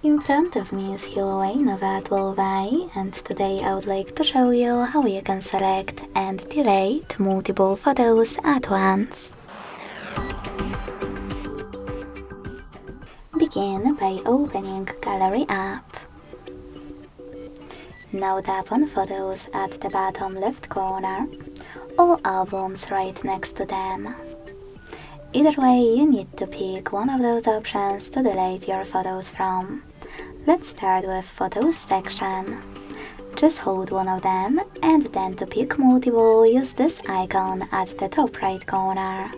In front of me is HUAWEI Nova 12i, and today I would like to show you how you can select and delete multiple photos at once. Begin by opening Gallery app. Now tap on Photos at the bottom left corner, or Albums right next to them. Either way, you need to pick one of those options to delete your photos from. Let's start with Photos section. Just hold one of them, and then to pick multiple, use this icon at the top right corner.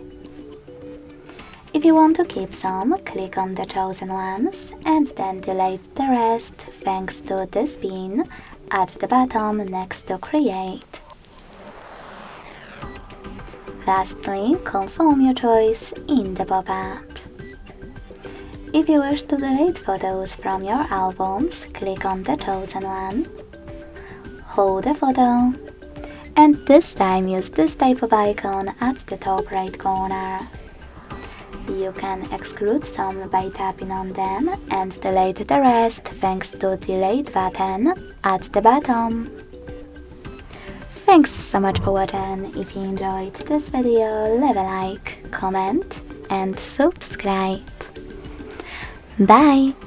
If you want to keep some, click on the chosen ones, and then delete the rest thanks to this bin at the bottom next to Create. Lastly, confirm your choice in the pop-up. If you wish to delete photos from your albums, click on the chosen one, hold the photo, and this time use this type of icon at the top right corner. You can exclude some by tapping on them and delete the rest thanks to Delete button at the bottom. Thanks so much for watching. If you enjoyed this video, leave a like, comment and subscribe. Bye!